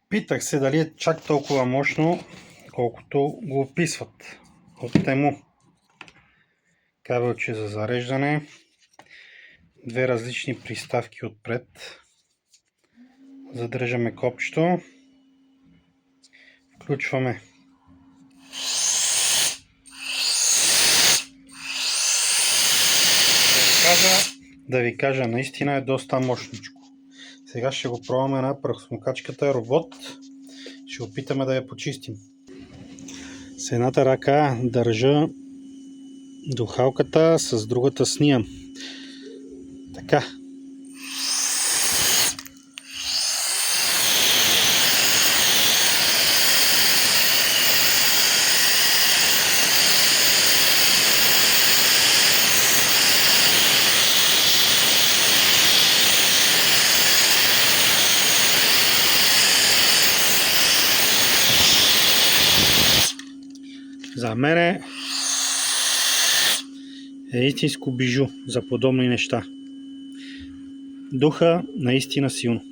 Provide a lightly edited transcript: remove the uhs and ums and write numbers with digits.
Питах се дали е чак толкова мощно, колкото го описват. От Тему. Кабелче за зареждане. Две различни приставки отпред. Задържаме копчето. Включваме. Да ви кажа, наистина е доста мощничко. Сега ще го пробваме на прахосмукачката робот. Ще опитаме да я почистим. С едната ръка държа духалката, с другата снимам. Така. За мен е истинско бижу за подобни неща. Духа наистина силно.